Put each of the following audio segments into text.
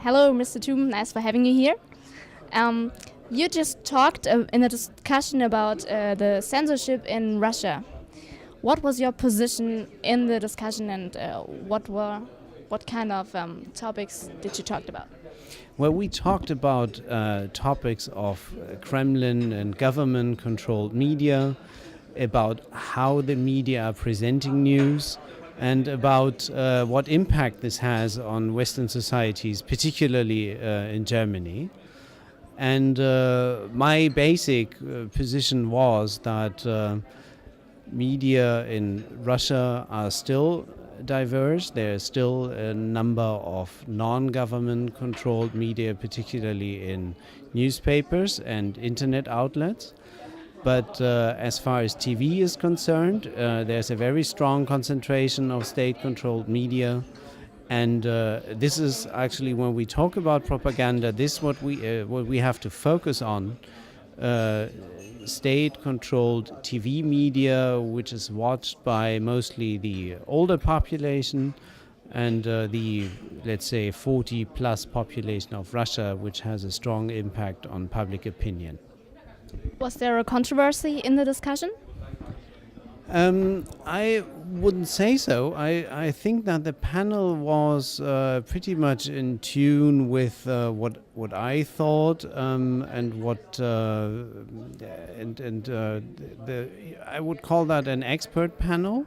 Hello, Mr. Thumann. Nice for having you here. You just talked in a discussion about the censorship in Russia. What was your position in the discussion, and what kind of topics did you talk about? Well, we talked about topics of Kremlin and government-controlled media, about how the media are presenting news, and about what impact this has on Western societies, particularly in Germany. And my basic position was that media in Russia are still diverse. There are still a number of non-government controlled media, particularly in newspapers and internet outlets. But as far as TV is concerned, there's a very strong concentration of state-controlled media. And this is actually, when we talk about propaganda, this what we have to focus on. State-controlled TV media, which is watched by mostly the older population, and the, let's say, 40-plus population of Russia, which has a strong impact on public opinion. Was there a controversy in the discussion? I wouldn't say so. I think that the panel was pretty much in tune with what I thought, and what I would call that an expert panel,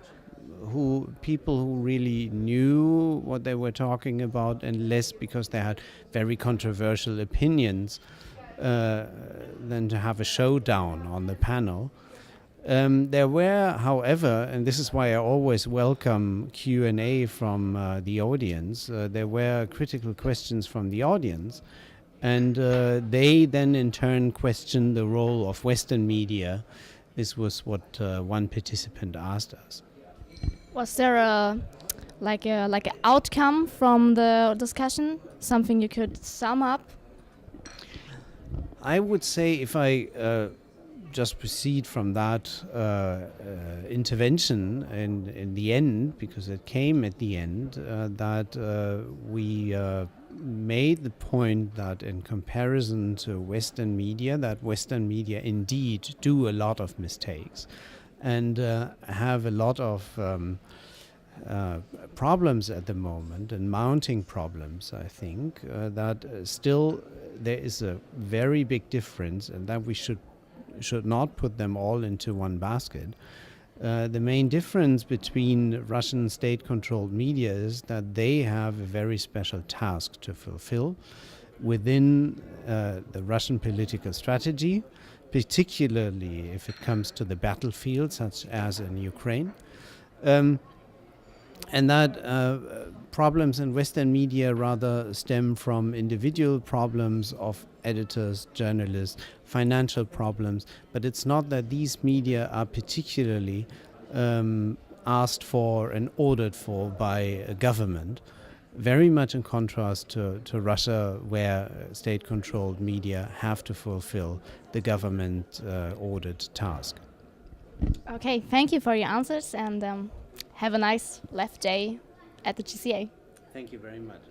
people who really knew what they were talking about, and less because they had very controversial opinions than to have a showdown on the panel. There were, however, and this is why I always welcome Q&A from the audience, there were critical questions from the audience, and they then in turn questioned the role of Western media. This was what one participant asked us. Was there an outcome from the discussion? Something you could sum up? I would say, if I just proceed from that intervention in the end, because it came at the end, that we made the point that in comparison to Western media, that Western media indeed do a lot of mistakes and have a lot of problems at the moment, and mounting problems. I think that still there is a very big difference, and that we should not put them all into one basket. The main difference between Russian state-controlled media is that they have a very special task to fulfill within the Russian political strategy, particularly if it comes to the battlefield, such as in Ukraine. And that problems in Western media rather stem from individual problems of editors, journalists, financial problems. But it's not that these media are particularly asked for and ordered for by a government. Very much in contrast to Russia, where state-controlled media have to fulfill the government-ordered task. Okay, thank you for your answers, and have a nice left day at the GCA. Thank you very much.